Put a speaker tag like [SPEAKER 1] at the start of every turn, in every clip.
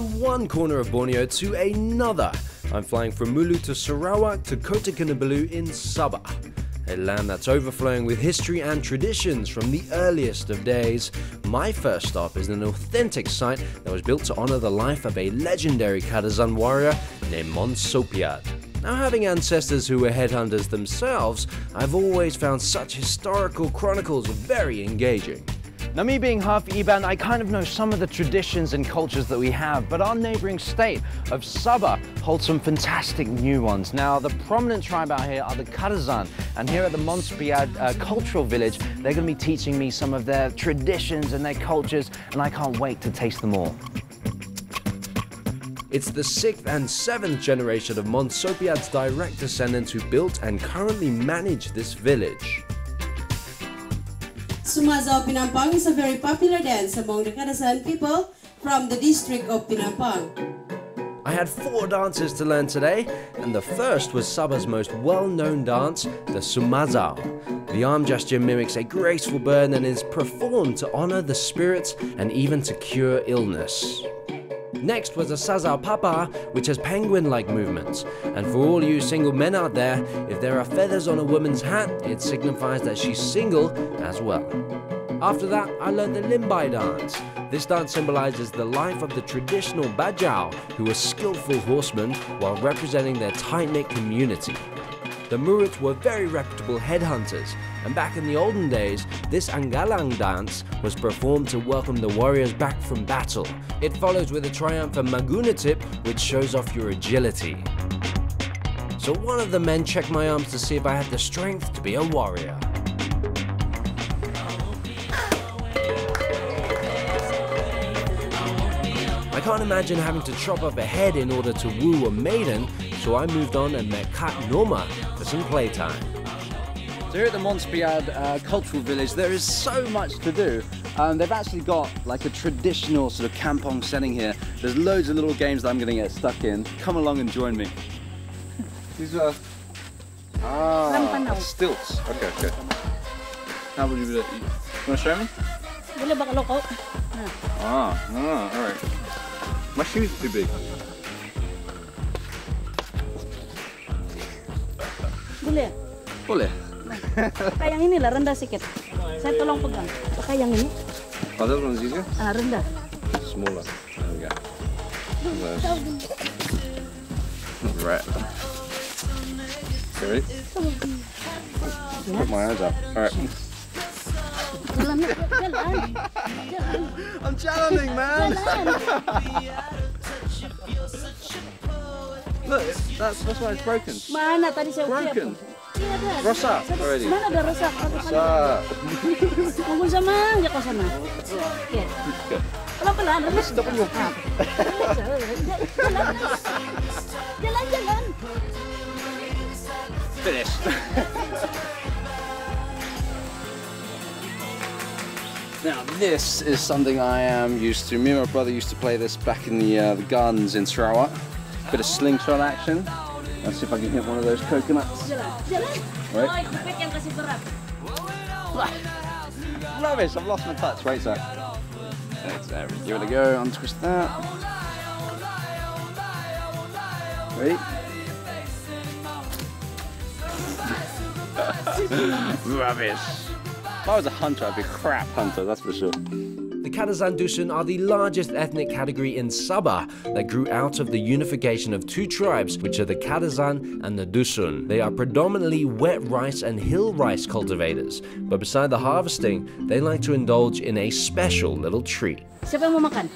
[SPEAKER 1] From one corner of Borneo to another, I'm flying from Mulu to Sarawak to Kota Kinabalu in Sabah. A land that's overflowing with history and traditions from the earliest of days. My first stop is an authentic site that was built to honor the life of a legendary Kadazan warrior named Mon Sopiad. Now, having ancestors who were headhunters themselves, I've always found such historical chronicles very engaging. Now, me being half Iban, I kind of know some of the traditions and cultures that we have, but our neighboring state of Sabah holds some fantastic new ones. Now, the prominent tribe out here are the Kadazan, and here at the Mon Sopiad cultural village, they're going to be teaching me some of their traditions and their cultures, and I can't wait to taste them all. It's the 6th and 7th generation of Mon Sopiad's direct descendants who built and currently manage this village.
[SPEAKER 2] Sumazao Pinampang is a very popular dance among the Kadazan people from the district of Pinampang.
[SPEAKER 1] I had 4 dances to learn today, and the first was Sabah's most well-known dance, the Sumazao. The arm gesture mimics a graceful bird and is performed to honor the spirits and even to cure illness. Next was a Sazao Papa, which has penguin-like movements. And for all you single men out there, if there are feathers on a woman's hat, it signifies that she's single as well. After that, I learned the Limbai dance. This dance symbolizes the life of the traditional Bajau, who were skillful horsemen while representing their tight-knit community. The Muruts were very reputable headhunters, and back in the olden days, this Anggalang dance was performed to welcome the warriors back from battle. It follows with a triumphant Maguna tip, which shows off your agility. So one of the men checked my arms to see if I had the strength to be a warrior. I can't imagine having to chop off a head in order to woo a maiden, so I moved on and met Kat Norma for some playtime. So here at the Mon Sopiad cultural village, there is so much to do. They've actually got like a traditional sort of kampong setting here. There's loads of little games that I'm going to get stuck in. Come along and join me. These are stilts. Okay. How would you do that? You want to show me? All right. My shoes are too big. Boleh.
[SPEAKER 3] Pakai yang ini lah, rendah sikit. Saya tolong pegang. Pakai yang ini.
[SPEAKER 1] Oh, that one's easier?
[SPEAKER 3] Rendah.
[SPEAKER 1] Smaller. There we go. Right. Ready? Put my hands up. All right. I'm challenging, man. Look, that's why it's broken.
[SPEAKER 3] Mana tadi saya
[SPEAKER 1] broken. Rosak already.
[SPEAKER 3] Mana ada rosak?
[SPEAKER 1] Rosak.
[SPEAKER 3] Tunggu sama, ya kau sana. Oke. Pelan-pelan. Jalan.
[SPEAKER 1] Finished. Now this is something I am used to. Me and my brother used to play this back in the gardens in Sarawak. Bit of slingshot action. Let's see if I can hit one of those coconuts. Right. Rubbish, I've lost my touch. Wait a sec. There, give it a go, untwist that. Ready? Rubbish. If I was a hunter, I'd be a crap hunter, that's for sure. The Kadazan Dusun are the largest ethnic category in Sabah that grew out of the unification of 2 tribes, which are the Kadazan and the Dusun. They are predominantly wet rice and hill rice cultivators, but beside the harvesting, they like to indulge in a special little treat.
[SPEAKER 3] Siapa yang mau makan?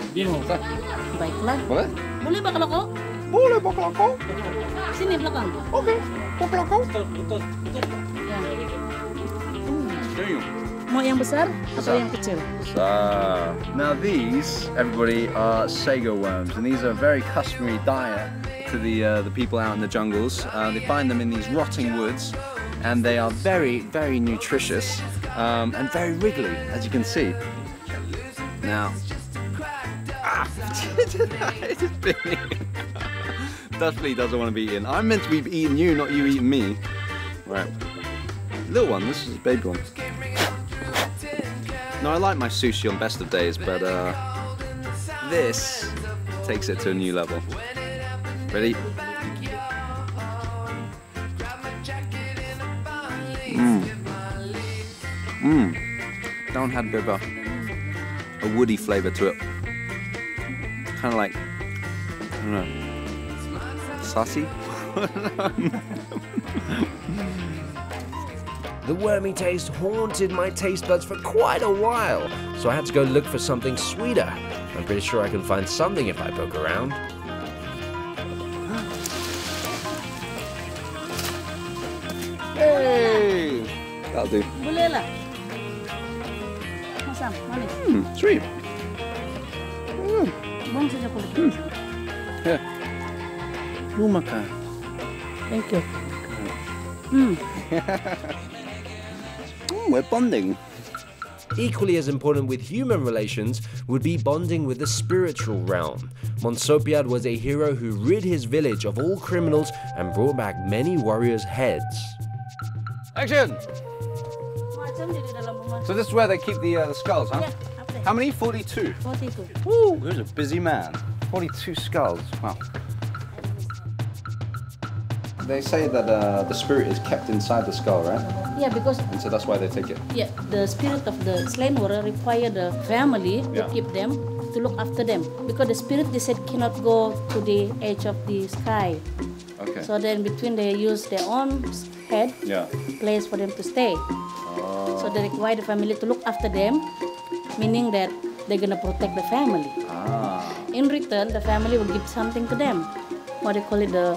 [SPEAKER 3] Baiklah.
[SPEAKER 1] Boleh?
[SPEAKER 3] Boleh bakal ako?
[SPEAKER 1] Boleh bakal ako?
[SPEAKER 3] Sini belakang.
[SPEAKER 1] Okay, bakal ako.
[SPEAKER 3] Mau yang besar atau yang kecil?
[SPEAKER 1] Now these, everybody, are sago worms, and these are a very customary diet to the people out in the jungles. They find them in these rotting woods, and they are very, very nutritious and very wriggly, as you can see. Now, it is big. Definitely doesn't want to be eaten. I'm meant to be eating you, not you eating me. Right, little one. This is a baby one. No, I like my sushi on best of days, but this
[SPEAKER 4] takes it to a new level. Ready? That one had a bit of a woody flavour to it. Kind of like, I don't know, sassy?
[SPEAKER 1] The wormy taste haunted my taste buds for quite a while, so I had to go look for something sweeter. I'm pretty sure I can find something if I poke around.
[SPEAKER 4] Hey! That'll do.
[SPEAKER 3] Boleh lah. Masam, manis.
[SPEAKER 4] Sweet.
[SPEAKER 3] Buang saja kulitnya.
[SPEAKER 4] Yeah. Lu makan.
[SPEAKER 3] Thank you.
[SPEAKER 4] We're bonding.
[SPEAKER 1] Equally as important with human relations would be bonding with the spiritual realm. Monsopiad was a hero who rid his village of all criminals and brought back many warriors' heads.
[SPEAKER 4] Action!
[SPEAKER 3] Macam di dalam rumah.
[SPEAKER 4] So this is where they keep the skulls, huh?
[SPEAKER 3] Ya, apa dia?
[SPEAKER 4] How many? 42.
[SPEAKER 3] 42.
[SPEAKER 4] Woo! He was a busy man. 42 skulls. Wow. They say that the spirit is kept inside the skull, right?
[SPEAKER 3] Yeah, because
[SPEAKER 4] And so that's why they take it.
[SPEAKER 3] the spirit of the slain warrior require the family to
[SPEAKER 4] Yeah.
[SPEAKER 3] keep them, to look after them. Because the spirit, they said, cannot go to the edge of the sky.
[SPEAKER 4] Okay.
[SPEAKER 3] So then between they use their own head,
[SPEAKER 4] Yeah.
[SPEAKER 3] place for them to stay. So they require the family to look after them, meaning that they're gonna protect the family. In return, the family will give something to them. What they call it, the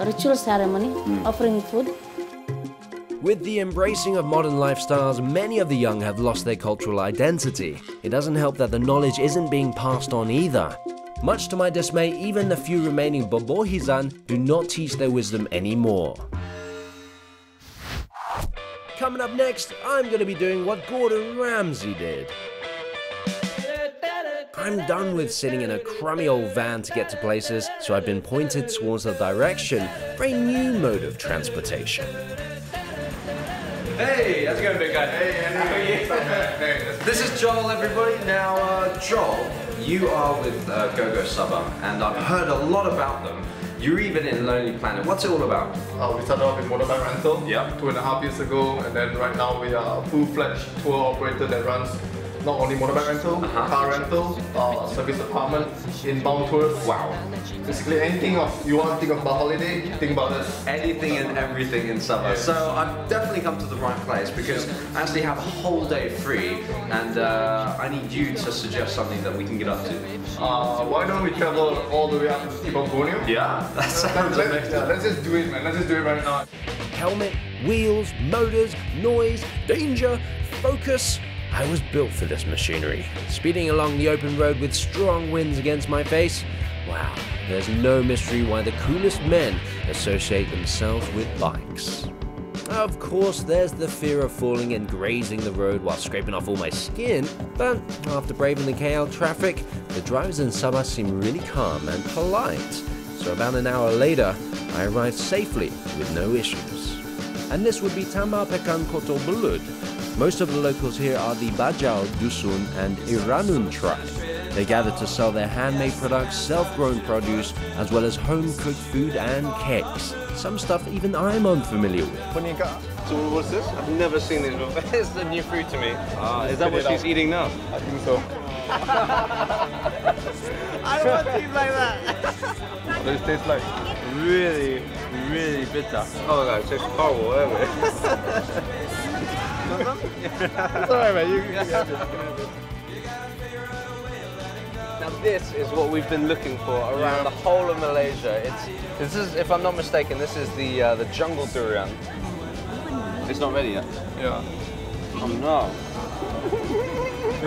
[SPEAKER 3] ritual ceremony, offering food.
[SPEAKER 1] With the embracing of modern lifestyles, many of the young have lost their cultural identity. It doesn't help that the knowledge isn't being passed on either. Much to my dismay, even the few remaining Bobohizan do not teach their wisdom anymore. Coming up next, I'm going to be doing what Gordon Ramsay did. I'm done with sitting in a crummy old van to get to places, so I've been pointed towards a direction for a new mode of transportation.
[SPEAKER 5] Hey, how's it going, big guy? Hey, how are you? This is Joel, everybody. Now, Joel, you are with Go-Go Suburb, and I've heard a lot about them. You're even in Lonely Planet. What's it all about?
[SPEAKER 6] We started off in motorbike rental
[SPEAKER 5] Yeah.
[SPEAKER 6] 2.5 years ago, and then right now we are a full-fledged tour operator that runs not only motorbike rental, car rental, service apartment, inbound tours.
[SPEAKER 5] Wow.
[SPEAKER 6] Basically anything you want to think about holiday, think about us.
[SPEAKER 5] Anything and everything in summer. So I've definitely come to the right place because I actually have a whole day free, and I need you to suggest something that we can get up to.
[SPEAKER 6] Why don't we travel all the way up to tip of Borneo?
[SPEAKER 5] Yeah, that sounds amazing.
[SPEAKER 6] Let's just do it, man. Let's just do it right now.
[SPEAKER 1] Helmet, wheels, motors, noise, danger, focus. I was built for this machinery. Speeding along the open road with strong winds against my face. Wow, there's no mystery why the coolest men associate themselves with bikes. Of course, there's the fear of falling and grazing the road while scraping off all my skin, but after braving the KL traffic, the drivers in Sabah seem really calm and polite. So about an hour later, I arrived safely with no issues. And this would be Tambah Pekan Koto Belud. Most of the locals here are the Bajau, Dusun and Iranun tribe. They gather to sell their handmade products, self-grown produce, as well as home-cooked food and cakes. Some stuff even I'm unfamiliar with.
[SPEAKER 6] So what's this?
[SPEAKER 7] I've never seen this before. It's the new food to me. Is that what she's eating now?
[SPEAKER 6] I think so.
[SPEAKER 7] I don't want to eat like that.
[SPEAKER 6] What does it taste like?
[SPEAKER 7] Really, really bitter. Oh my god, it tastes horrible, isn't it?
[SPEAKER 6] It's alright, man. You can have it.
[SPEAKER 7] Now this is what we've been looking for around the whole of Malaysia. This is, if I'm not mistaken, this is the jungle durian. It's not ready yet.
[SPEAKER 6] Yeah.
[SPEAKER 7] Oh no.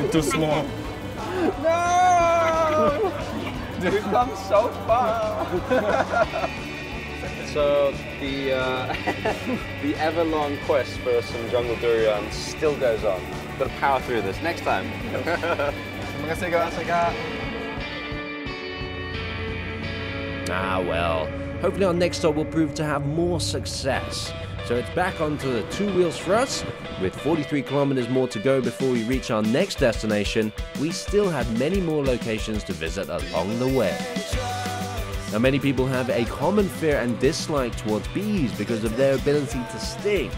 [SPEAKER 6] It's too small.
[SPEAKER 7] No! We've come so far. So the the ever-long quest for some jungle durian still goes on. Got to power through this next time.
[SPEAKER 6] Terima kasih, Kak.
[SPEAKER 1] Ah well, hopefully our next stop will prove to have more success. So it's back onto the 2 wheels for us. With 43 kilometers more to go before we reach our next destination, we still have many more locations to visit along the way. Now, many people have a common fear and dislike towards bees because of their ability to sting.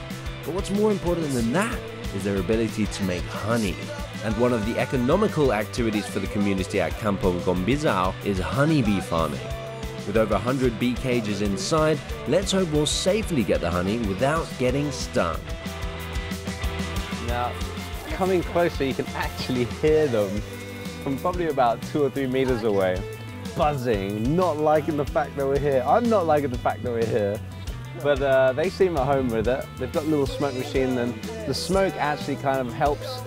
[SPEAKER 1] But what's more important than that is their ability to make honey. And one of the economical activities for the community at Kampung Gombizau is honeybee farming. With over 100 bee cages inside, let's hope we'll safely get the honey without getting stung.
[SPEAKER 7] Now, coming closer, you can actually hear them from probably about 2 or 3 meters away, buzzing, not liking the fact that we're here. I'm not liking the fact that we're here, but they seem at home with it. They've got a little smoke machine, and the smoke actually kind of helps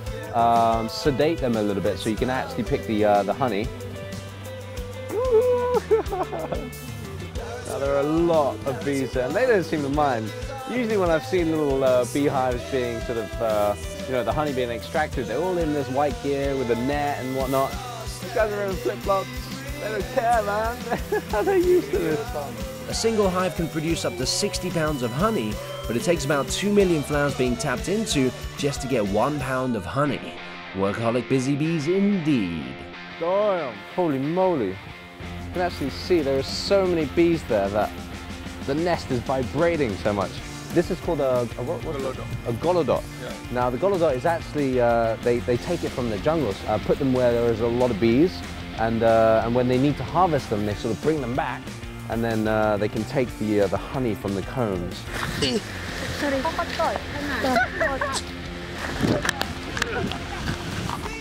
[SPEAKER 7] sedate them a little bit, so you can actually pick the honey. Now, there are a lot of bees there, and they don't seem to mind. Usually when I've seen little beehives being sort of, you know, the honey being extracted, they're all in this white gear with a net and whatnot. These guys are in flip-flops. They don't care, man. They're used to this.
[SPEAKER 1] A single hive can produce up to 60 pounds of honey, but it takes about 2 million flowers being tapped into just to get 1 pound of honey. Workaholic busy bees indeed.
[SPEAKER 7] Damn, holy moly. You can actually see there are so many bees there that the nest is vibrating so much. This is called a golodot.
[SPEAKER 6] Yeah.
[SPEAKER 7] Now the golodot is actually, they take it from the jungles, put them where there is a lot of bees, and when they need to harvest them, they sort of bring them back, and then they can take the honey from the combs.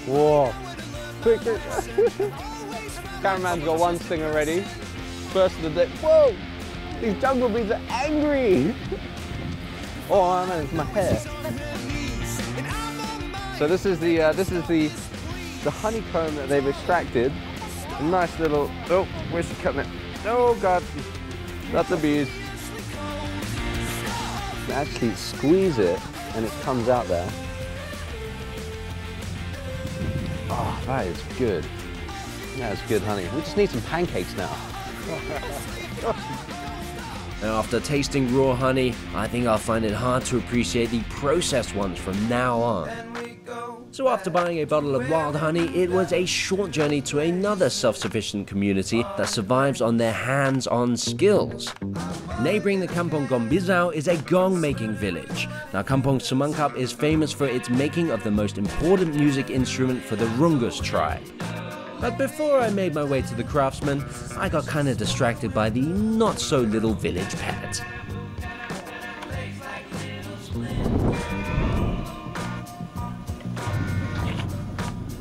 [SPEAKER 7] Whoa. Cameraman's got 1 sting already. First of the day. Whoa! These jungle bees are angry! Oh man, it's my hair. So this is the honeycomb that they've extracted. A nice little. Oh, where's she cutting it? Oh god, not the bees. You can actually squeeze it, and it comes out there. Oh, that is good. That's good honey. We just need some pancakes now.
[SPEAKER 1] Now, after tasting raw honey, I think I'll find it hard to appreciate the processed ones from now on. So after buying a bottle of wild honey, it was a short journey to another self-sufficient community that survives on their hands-on skills. Neighboring the Kampung Gombizau is a gong-making village. Now, Kampung Sumangkap is famous for its making of the most important music instrument for the Rungus tribe. But before I made my way to the craftsman, I got kind of distracted by the not-so-little village pet.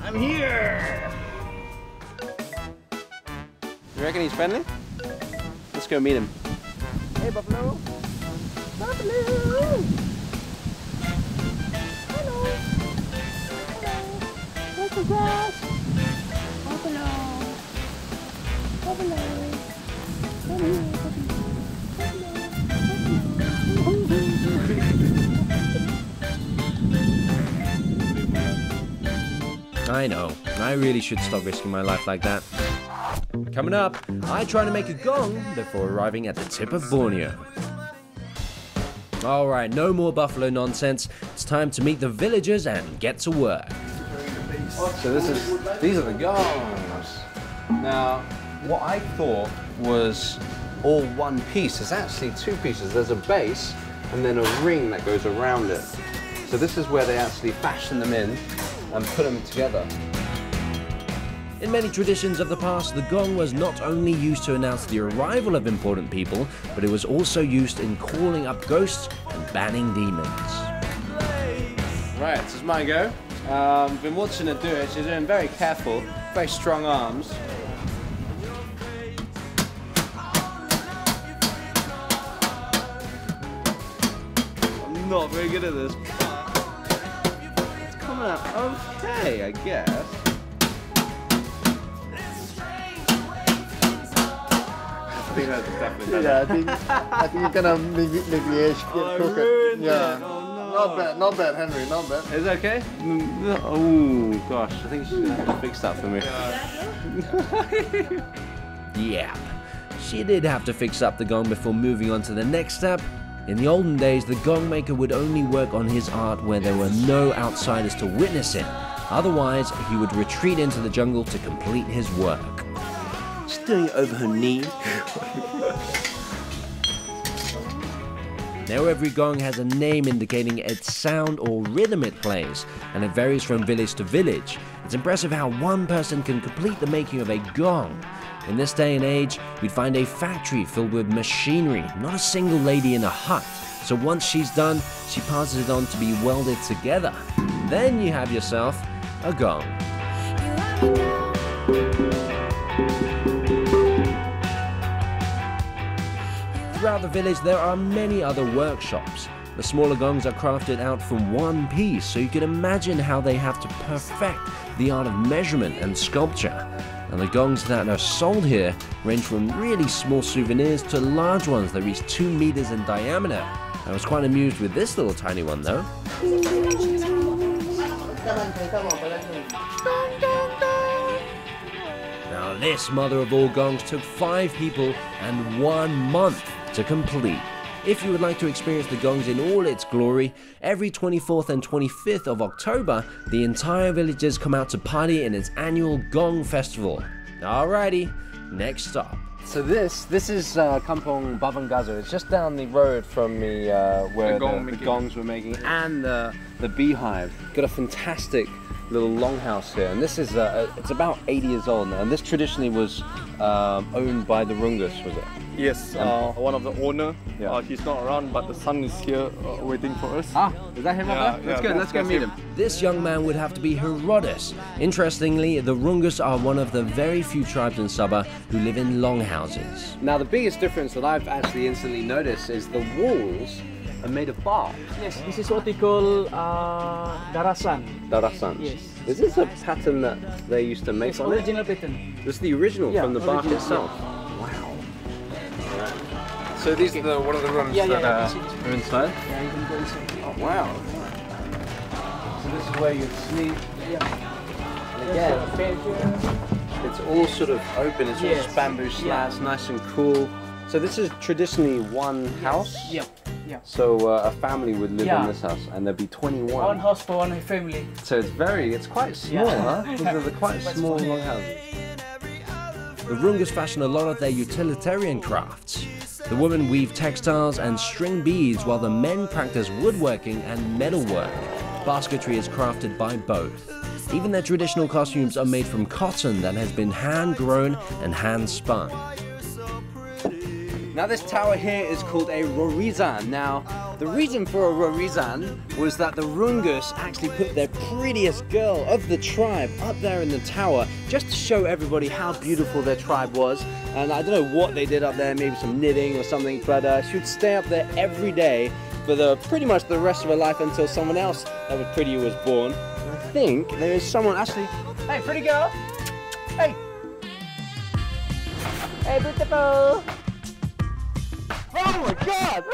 [SPEAKER 7] I'm here! You reckon he's friendly? Let's go meet him. Hey, Buffalo! Buffalo! Hello! Hello! Where's the grass?
[SPEAKER 1] I know, I really should stop risking my life like that. Coming up, I try to make a gong before arriving at the tip of Borneo. Alright, no more buffalo nonsense. It's time to meet the villagers and get to work.
[SPEAKER 7] So these are the gongs. Now, what I thought was all one piece. It's actually 2 pieces. There's a base and then a ring that goes around it. So this is where they actually fashion them in and put them together.
[SPEAKER 1] In many traditions of the past, the gong was not only used to announce the arrival of important people, but it was also used in calling up ghosts and banning demons.
[SPEAKER 7] Right, this is my go. Been watching her do it. She's doing very careful, very strong arms. I'm not very good at this, but it's coming out okay, I guess. I think that's definitely better.
[SPEAKER 6] Yeah, I think you kind of maybe cook it. Yeah.
[SPEAKER 7] Oh, no.
[SPEAKER 6] Not bad, Henry, not bad.
[SPEAKER 7] Is it okay? Oh gosh, I think she's gonna have to fix that for me.
[SPEAKER 1] Yep, she did have to fix up the gong before moving on to the next step. In the olden days, the gong maker would only work on his art where there were no outsiders to witness it. Otherwise, he would retreat into the jungle to complete his work.
[SPEAKER 7] She's doing it over her knee.
[SPEAKER 1] Now every gong has a name indicating its sound or rhythm it plays, and it varies from village to village. It's impressive how one person can complete the making of a gong. In this day and age, you'd find a factory filled with machinery, not a single lady in a hut. So once she's done, she passes it on to be welded together. Then you have yourself a gong. Throughout the village, there are many other workshops. The smaller gongs are crafted out from one piece, so you can imagine how they have to perfect the art of measurement and sculpture. And the gongs that are sold here range from really small souvenirs to large ones that reach 2 meters in diameter. I was quite amused with this little tiny one though. Now this mother of all gongs took 5 people and 1 month to complete. If you would like to experience the gongs in all its glory, every 24th and 25th of October, the entire villagers come out to party in its annual Gong Festival. Alrighty, next stop.
[SPEAKER 7] So this is Kampong Babangazo. It's just down the road from me where the gongs were making, and the beehive. Got a fantastic little longhouse here, and this is it's about 80 years old now. And this traditionally was owned by the Rungus, was it?
[SPEAKER 6] Yes, one of the owner.
[SPEAKER 7] Yeah.
[SPEAKER 6] He's not around, but the son is here waiting for us.
[SPEAKER 7] Ah, is that him up there? Let's go meet him.
[SPEAKER 1] This young man would have to be Herodotus. Interestingly, the Rungus are one of the very few tribes in Sabah who live in longhouses.
[SPEAKER 7] Now the biggest difference that I've actually instantly noticed is the walls are made of bark.
[SPEAKER 8] Yes, this is what we call darasan.
[SPEAKER 7] Darasan.
[SPEAKER 8] Yes.
[SPEAKER 7] Is this a pattern that they used to make
[SPEAKER 8] It's
[SPEAKER 7] on it?
[SPEAKER 8] original pattern.
[SPEAKER 7] This is the original from the bark
[SPEAKER 8] original,
[SPEAKER 7] itself. Wow. So these are one of the rooms
[SPEAKER 8] Yeah,
[SPEAKER 7] that
[SPEAKER 8] yeah.
[SPEAKER 7] are inside?
[SPEAKER 8] Yeah, you can go inside.
[SPEAKER 7] Oh, wow. So this is where you'd sleep.
[SPEAKER 8] Yeah.
[SPEAKER 7] And again, it's all sort of open. It's all
[SPEAKER 8] Yes.
[SPEAKER 7] just bamboo slats, nice and cool. So this is traditionally one house?
[SPEAKER 8] Yeah. Yeah.
[SPEAKER 7] So a family would live
[SPEAKER 8] Yeah.
[SPEAKER 7] in this house, and there'd be 21.
[SPEAKER 8] One house for one family.
[SPEAKER 7] So it's quite small, huh? These are the quite small long houses.
[SPEAKER 1] The Rungus fashion a lot of their utilitarian crafts. The women weave textiles and string beads while the men practice woodworking and metalwork. Basketry is crafted by both. Even their traditional costumes are made from cotton that has been hand-grown and hand-spun.
[SPEAKER 7] Now this tower here is called a Rorizan. Now the reason for a Rorizan was that the Rungus actually put their prettiest girl of the tribe up there in the tower just to show everybody how beautiful their tribe was. And I don't know what they did up there, maybe some knitting or something, but she would stay up there every day for pretty much the rest of her life until someone else that was pretty was born. And I think there is someone actually, hey pretty girl, hey, hey beautiful. Oh my God!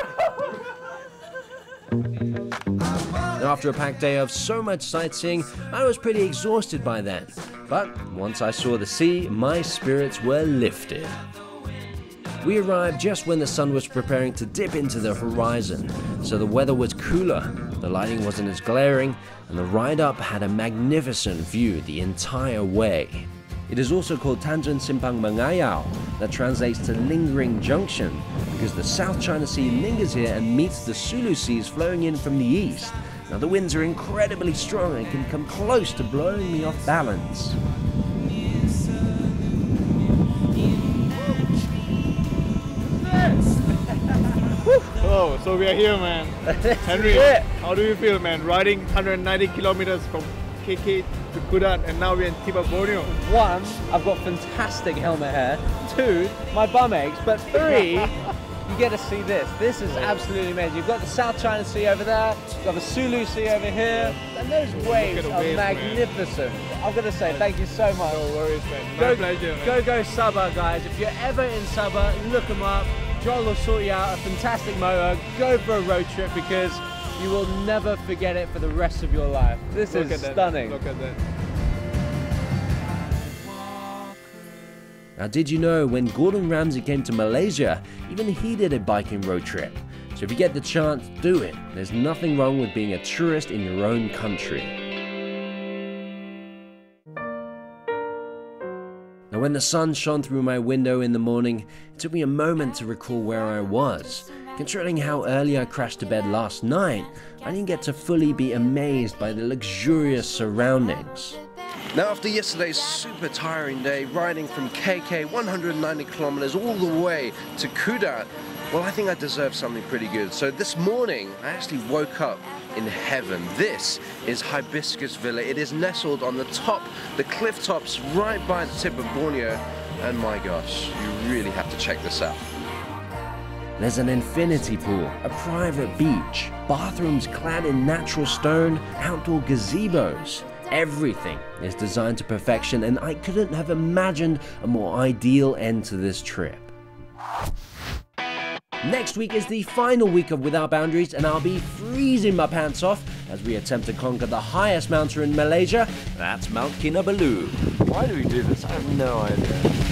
[SPEAKER 1] Now, after a packed day of so much sightseeing, I was pretty exhausted by then. But once I saw the sea, my spirits were lifted. We arrived just when the sun was preparing to dip into the horizon, so the weather was cooler, the lighting wasn't as glaring, and the ride up had a magnificent view the entire way. It is also called Tanjung Simpang Mengayau, that translates to lingering junction, because the South China Sea lingers here and meets the Sulu Seas flowing in from the east. Now the winds are incredibly strong and can come close to blowing me off balance.
[SPEAKER 6] Oh, so we are here, man. Henry, how do you feel, man? Riding 190 kilometers from KK to Kudat, and now we're in Tiba, Borneo.
[SPEAKER 7] 1, I've got fantastic helmet hair. 2, my bum aches. But 3, you get to see this. This is absolutely amazing. You've got the South China Sea over there, you've got the Sulu Sea over here, and those waves are magnificent. I'm going to say thank you so much.
[SPEAKER 6] No worries, man. My pleasure, man.
[SPEAKER 7] Go Sabah, guys. If you're ever in Sabah, look them up. Joel will sort you out a fantastic motor. Go for a road trip because you will never forget it for the rest of your life. This is stunning.
[SPEAKER 6] Look at that.
[SPEAKER 1] Now, did you know when Gordon Ramsay came to Malaysia, even he did a biking road trip? So if you get the chance, do it. There's nothing wrong with being a tourist in your own country. Now when the sun shone through my window in the morning, it took me a moment to recall where I was. Considering how early I crashed to bed last night, I didn't get to fully be amazed by the luxurious surroundings. Now after yesterday's super tiring day, riding from KK 190 kilometers all the way to Kudat, well, I think I deserve something pretty good. So this morning, I actually woke up in heaven. This is Hibiscus Villa. It is nestled on the top, the cliff tops right by the tip of Borneo. And my gosh, you really have to check this out. There's an infinity pool, a private beach, bathrooms clad in natural stone, outdoor gazebos. Everything is designed to perfection, and I couldn't have imagined a more ideal end to this trip. Next week is the final week of Without Boundaries, and I'll be freezing my pants off as we attempt to conquer the highest mountain in Malaysia. That's Mount Kinabalu.
[SPEAKER 7] Why do we do this? I have no idea.